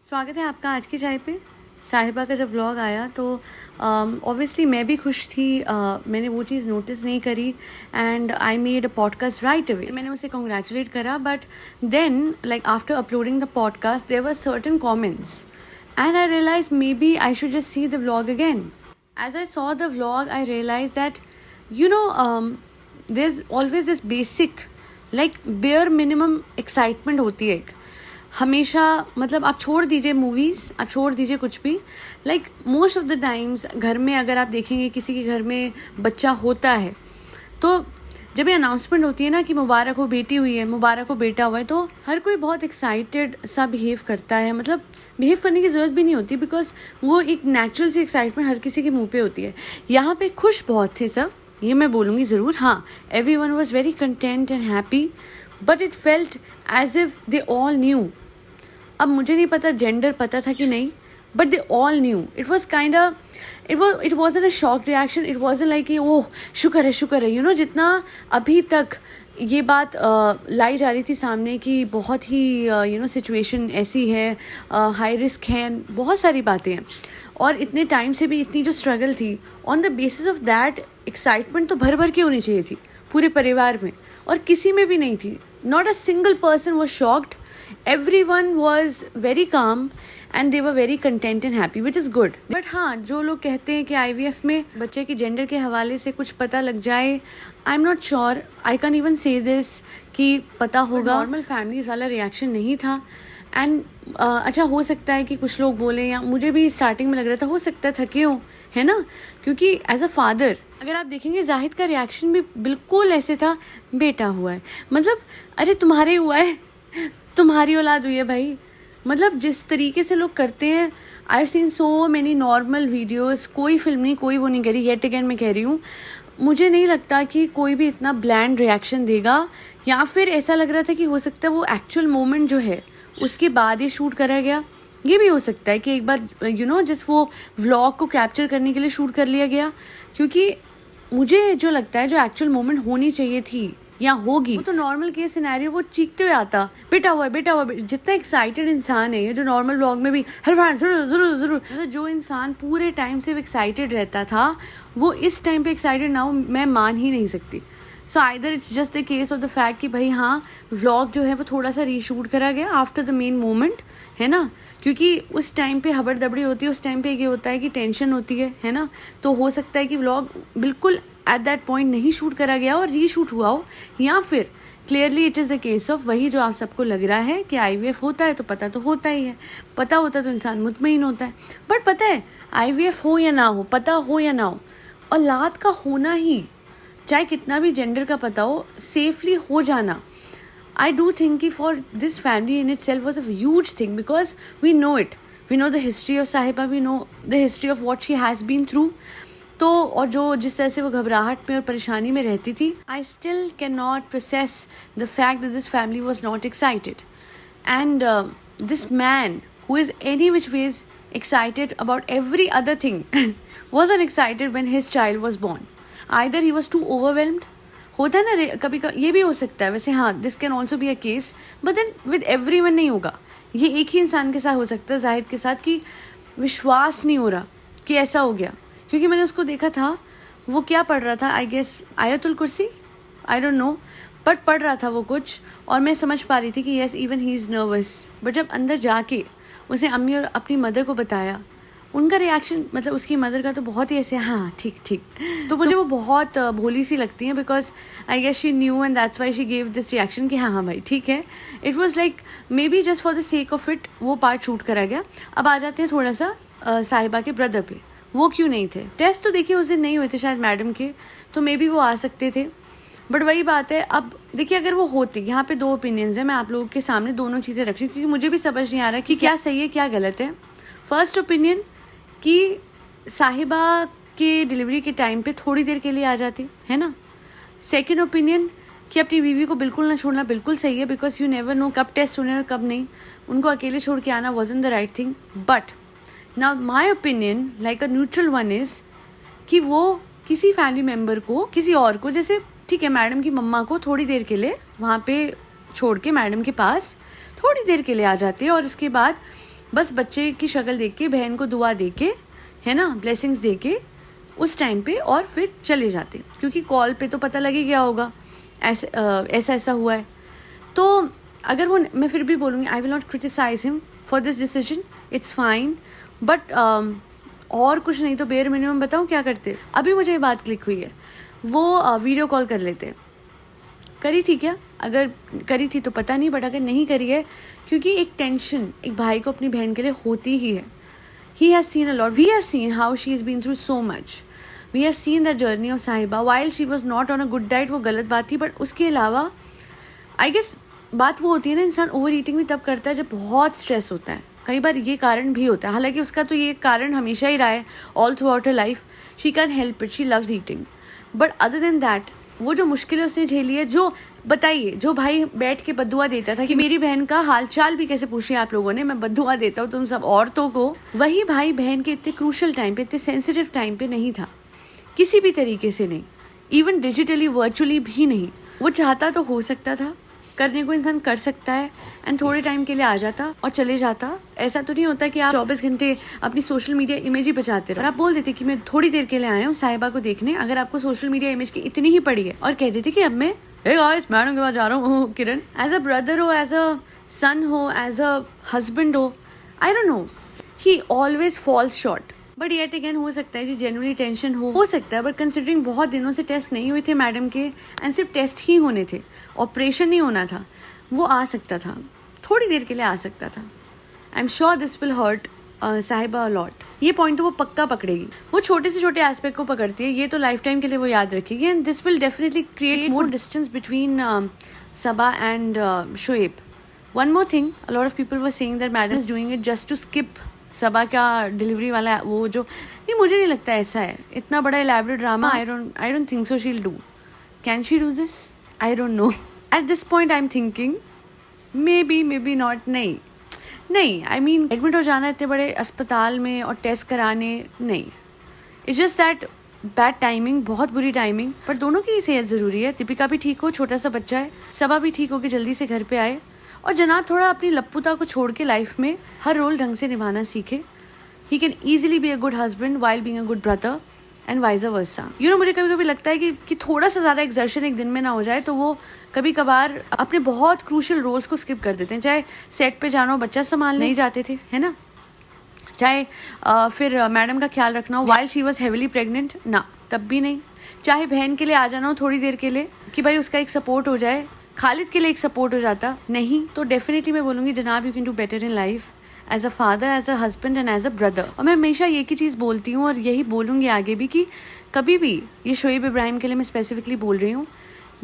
स्वागत है आपका आज की चाय पे। साहिबा का जब व्लॉग आया तो ऑब्वियसली मैं भी खुश थी। मैंने वो चीज़ नोटिस नहीं करी and I made a podcast right away. मैंने उसे कॉन्ग्रेचुलेट करा, but then like after uploading the podcast there were certain comments and I realise maybe I should just see the vlog again. As I saw the vlog, I realized that, there's always this basic, like bare minimum excitement होती है एक हमेशा. मतलब आप छोड़ दीजिए movies, आप छोड़ दीजिए कुछ भी, like most of the times घर में अगर आप देखेंगे किसी के घर में बच्चा होता है तो जब ये अनाउंसमेंट होती है ना कि मुबारक हो बेटी हुई है, मुबारक हो बेटा हुआ है, तो हर कोई बहुत एक्साइटेड सा बिहेव करता है. मतलब बिहेव करने की ज़रूरत भी नहीं होती, बिकॉज वो एक नेचुरल सी एक्साइटमेंट हर किसी के मुंह पे होती है. यहाँ पे खुश बहुत थे सब, ये मैं बोलूँगी ज़रूर. हाँ, everyone was very content and happy, but it felt as if they all knew. अब मुझे नहीं पता जेंडर पता था कि नहीं, but they all knew. It was kind of, it wasn't a shocked reaction. It wasn't like कि ओह शुक्र है, जितना अभी तक ये बात लाई जा रही थी सामने कि बहुत ही सिचुएशन ऐसी है, हाई रिस्क है, बहुत सारी बातें हैं, और इतने टाइम से भी इतनी जो स्ट्रगल थी, on the basis of that excitement तो भर भर के होनी चाहिए थी पूरे परिवार में, और किसी में भी नहीं थी. Not a single person was shocked. Everyone was very calm and they were very content and happy, which is good. But हाँ, जो लोग कहते हैं कि IVF में बच्चे की जेंडर के हवाले से कुछ पता लग जाए, I'm not sure. I can't even say this कि पता होगा. नॉर्मल फैमिलीज वाला रिएक्शन नहीं था. एंड अच्छा, हो सकता है कि कुछ लोग बोले, या मुझे भी स्टार्टिंग में लग रहा था हो सकता है थके हो, है ना, क्योंकि एज अ फादर अगर आप देखेंगे जाहिद का रिएक्शन भी बिल्कुल ऐसे था, बेटा हुआ है, मतलब अरे तुम्हारे हुआ है, तुम्हारी औलाद हुई है भाई. मतलब जिस तरीके से लोग करते हैं, I have seen so many normal videos. कोई फिल्म नहीं, कोई वो नहीं करी. येट अगेन मैं कह रही हूँ, मुझे नहीं लगता कि कोई भी इतना ब्लैंड रिएक्शन देगा, या फिर ऐसा लग रहा था कि हो सकता है वो एक्चुअल मोमेंट जो है उसके बाद ये शूट करा गया. ये भी हो सकता है कि एक बार जिस वो व्लॉग को कैप्चर करने के लिए शूट कर लिया गया, क्योंकि मुझे जो लगता है जो एक्चुअल मोमेंट होनी चाहिए थी या होगी, वो तो नॉर्मल केस सिनेरियो वो चीखते हुए आता, बेटा हुआ है. जितना एक्साइटेड इंसान है, ये जो नॉर्मल व्लॉग में भी जरूर मतलब जो इंसान पूरे टाइम से एक्साइटेड रहता था, वो इस टाइम पे एक्साइटेड ना हो, मैं मान ही नहीं सकती. So either it's just the case of the fact कि भाई हाँ, व्लॉग जो है वो थोड़ा सा रीशूट करा गया आफ्टर द मेन मोमेंट, है ना, क्योंकि उस टाइम पे हबड़ दबड़ी होती है, उस टाइम पे ये होता है कि टेंशन होती है ना. तो हो सकता है कि व्लॉग बिल्कुल एट दैट पॉइंट नहीं शूट करा गया और रीशूट हुआ हो, या फिर clearly it is the case of वही जो आप सबको लग रहा है कि IVF होता है तो पता तो होता ही है, पता होता तो इंसान मुतमईन होता है. बट पता है IVF हो या ना हो, पता हो या ना हो, औलाद का होना ही, चाहे कितना भी जेंडर का पता हो, सेफली हो जाना, आई डू थिंक कि for this family in itself was a huge thing, because we know it, we know the history of Sahiba, we know the history of what she has been through. तो और जिस तरह से वो घबराहट में और परेशानी में रहती थी, I still can not process the fact that this family was not excited. And this man who is any which ways excited about every other thing wasn't excited when his child was born. Either he was too overwhelmed. होता है ना कभी ये भी हो सकता है वैसे. हाँ, this can also be a case, but then with everyone नहीं होगा. ये एक ही इंसान के साथ हो सकता है, जाहिद के साथ, कि विश्वास नहीं हो रहा कि ऐसा हो गया. क्योंकि मैंने उसको देखा था, वो क्या पढ़ रहा था, आई गेस आयतुल कुर्सी, आई डोंट नो, बट पढ़ रहा था वो कुछ, और मैं समझ पा रही थी कि yes even he is nervous. But जब अंदर जाके उसने अम्मी और अपनी मदर को बताया, उनका रिएक्शन, मतलब उसकी मदर का तो बहुत ही ऐसे हाँ ठीक. तो मुझे वो बहुत भोली सी लगती हैं, because I guess she knew and that's why she gave this reaction कि हाँ भाई ठीक है. It was like maybe just for the sake of it वो पार्ट शूट करा गया. अब आ जाते हैं थोड़ा सा साहिबा के ब्रदर पे. वो क्यों नहीं थे? टेस्ट तो देखिए उस दिन नहीं हुए थे शायद मैडम के, तो मे बी वो आ सकते थे. बट वही बात है, अब देखिए अगर वो होते, यहाँ पे 2 ओपिनियंस हैं, मैं आप लोगों के सामने दोनों चीज़ें रख रही हूँ, क्योंकि मुझे भी समझ नहीं आ रहा कि क्या सही है क्या गलत है. फर्स्ट ओपिनियन कि साहिबा के डिलीवरी के टाइम पे थोड़ी देर के लिए आ जाती, है ना. सेकेंड ओपिनियन कि अपनी बीवी को बिल्कुल ना छोड़ना बिल्कुल सही है, बिकॉज यू नेवर नो कब टेस्ट होने और कब नहीं. उनको अकेले छोड़ के आना wasn't the right thing. But now my opinion like a neutral one is कि वो किसी फैमिली मेम्बर को, किसी और को, जैसे ठीक है मैडम की मम्मा को थोड़ी देर के लिए वहाँ पे छोड़ के मैडम के पास थोड़ी देर के लिए आ जाती है, और उसके बाद बस बच्चे की शक्ल देख के, बहन को दुआ दे के, है ना, ब्लेसिंग्स दे के उस टाइम पे, और फिर चले जाते, क्योंकि कॉल पे तो पता लग ही गया होगा ऐसा ऐसा हुआ है। तो अगर वो, मैं फिर भी बोलूँगी I will not criticise him for this decision, it's fine, but और कुछ नहीं तो बेयर मिनिमम बताऊँ क्या करते। अभी मुझे ये बात क्लिक हुई है, वो वीडियो कॉल कर लेते। करी थी क्या? अगर करी थी तो पता नहीं, बट अगर नहीं करी है, क्योंकि एक टेंशन एक भाई को अपनी बहन के लिए होती ही है। He has seen a lot. We have seen how she has been through so much. We have seen the journey of साहिबा. While she was not on a good diet, वो गलत बात थी, बट उसके अलावा आई गेस बात वो होती है ना, इंसान ओवर ईटिंग भी तब करता है जब बहुत स्ट्रेस होता है। कई बार ये कारण भी होता है, हालांकि उसका तो ये कारण हमेशा ही रहा है all through out her life. She can help it, she loves eating, but other than that वो जो मुश्किलें उसने झेली है, जो बताइए, जो भाई बैठ के बद्दुआ देता था कि मेरी बहन का हालचाल भी कैसे पूछिए आप लोगों ने, मैं बद्दुआ देता हूँ तुम सब औरतों को, वही भाई बहन के इतने क्रूशल टाइम पे, इतने सेंसिटिव टाइम पे नहीं था, किसी भी तरीके से नहीं, इवन डिजिटली वर्चुअली भी नहीं। वो चाहता तो हो सकता था, करने को इंसान कर सकता है, एंड थोड़े टाइम के लिए आ जाता और चले जाता। ऐसा तो नहीं होता कि आप 24 घंटे अपनी सोशल मीडिया इमेज ही बचाते रहो। और आप बोल देते कि मैं थोड़ी देर के लिए आया हूँ साहिबा को देखने, अगर आपको सोशल मीडिया इमेज की इतनी ही पड़ी है, और कह देते कि अब मैं गाइस मैडम के पास जा रहा हूँ किरण, एज अ ब्रदर हो, एज अ सन हो, एज अ हस्बैंड हो, I don't know, he always falls short. But yet again हो सकता है जी जेन्युइनली टेंशन हो सकता है, बट कंसिडरिंग बहुत दिनों से टेस्ट नहीं हुए थे मैडम के, एंड सिर्फ टेस्ट ही होने थे, ऑपरेशन नहीं होना था, वो आ सकता था, थोड़ी देर के लिए आ सकता था। I am sure this will hurt Sahiba a lot. ये पॉइंट तो वो पक्का पकड़ेगी, वो छोटे से छोटे एस्पेक्ट को पकड़ती है, ये तो लाइफ टाइम के लिए वो याद रखेगी, and this will definitely create more distance between Saba and Shoaib. One more thing, a lot of people were saying that madam is doing it just to skip Saba का डिलीवरी वाला, वो जो, नहीं मुझे नहीं लगता ऐसा है, इतना बड़ा elaborate drama I don't think so she will do. Can she do this? I don't no. At this point I am thinking may be not. नहीं आई मीन एडमिट हो जाना इतने बड़े अस्पताल में और टेस्ट कराने, नहीं, it's just that bad timing, बहुत बुरी टाइमिंग। पर दोनों की ही सेहत ज़रूरी है, दीपिका भी ठीक हो, छोटा सा बच्चा है, सबा भी ठीक हो के जल्दी से घर पे आए, और जनाब थोड़ा अपनी लप्पुता को छोड़ के लाइफ में हर रोल ढंग से निभाना सीखे। He can easily be a good husband while being a good brother and wise versa. You know, मुझे कभी कभी लगता है कि थोड़ा सा ज़्यादा एक्सर्शन एक दिन में ना हो जाए तो वो कभी कभार अपने बहुत क्रूशल रोल्स को स्किप कर देते हैं। चाहे सेट पे जाना हो, बच्चा संभाल नहीं जाते थे, है ना, चाहे फिर मैडम का ख्याल रखना हो while she was heavily pregnant, ना तब भी नहीं, चाहे बहन के लिए आ जाना हो थोड़ी देर के लिए कि भाई उसका एक सपोर्ट हो जाए, खालिद के लिए एक सपोर्ट हो जाता, नहीं, तो डेफिनेटली मैं बोलूँगी जनाब you can do better in life as a father, as a husband and as a brother. और मैं हमेशा ये की चीज़ बोलती हूँ और यही बोलूँगी आगे भी कि कभी भी, ये शोएब इब्राहिम के लिए मैं स्पेसिफिकली बोल रही हूँ,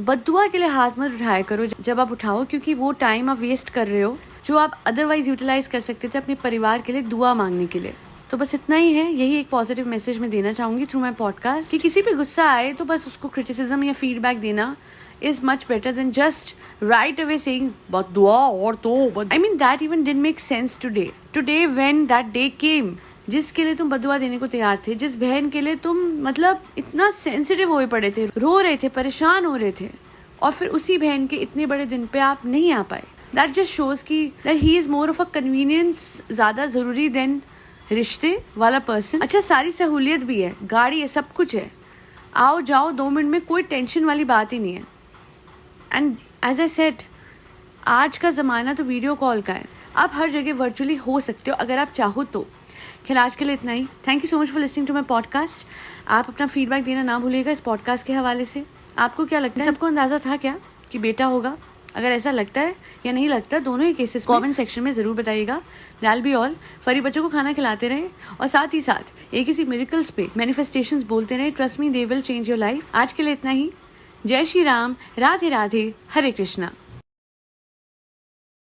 बद्दुआ के लिए हाथ मत उठाया करो जब आप उठाओ, क्योंकि वो टाइम आप वेस्ट कर रहे हो जो आप अदरवाइज यूटिलाइज कर सकते थे अपने परिवार के लिए दुआ मांगने के लिए। तो बस इतना ही है, यही एक पॉजिटिव मैसेज मैं देना चाहूँगी थ्रू माई पॉडकास्ट कि किसी पे गुस्सा आए तो बस उसको क्रिटिसिज्म या फीडबैक देना is much better than just right away saying बद्दुआ और तो, I mean that even didn't make sense today when that day came, जिसके लिए तुम बद्दुआ देने को तैयार थे, जिस बहन के लिए तुम मतलब इतना सेंसिटिव हुए पड़े थे, रो रहे थे, परेशान हो रहे थे, और फिर उसी बहन के इतने बड़े दिन पे आप नहीं आ पाए। That just shows कि that he is more of a convenience ज़्यादा ज़रूरी देन रिश्ते वाला पर्सन। अच्छा, सारी सहूलियत भी है, गाड़ी है, सब कुछ है, आओ जाओ 2 मिनट में, कोई टेंशन वाली बात ही नहीं है। एंड एज आई सेड, आज का ज़माना तो वीडियो कॉल का है, आप हर जगह वर्चुअली हो सकते हो अगर आप चाहो तो। खैर आज के लिए इतना ही। Thank you so much for listening to my podcast. आप अपना फीडबैक देना ना भूलिएगा इस पॉडकास्ट के हवाले से। आपको क्या लगता है, सबको अंदाज़ा था क्या कि बेटा होगा? अगर ऐसा लगता है या नहीं लगता, दोनों ही केसेस कमेंट सेक्शन में ज़रूर बताइएगा। दैल बी ऑल। फरी बच्चों को खाना खिलाते रहें और साथ ही साथ एक किसी मिरेकल्स पे मैनिफेस्टेशंस बोलते रहें। Trust me, they will change your life. आज के लिए इतना ही। जय श्री राम, राधे राधे, हरे कृष्णा।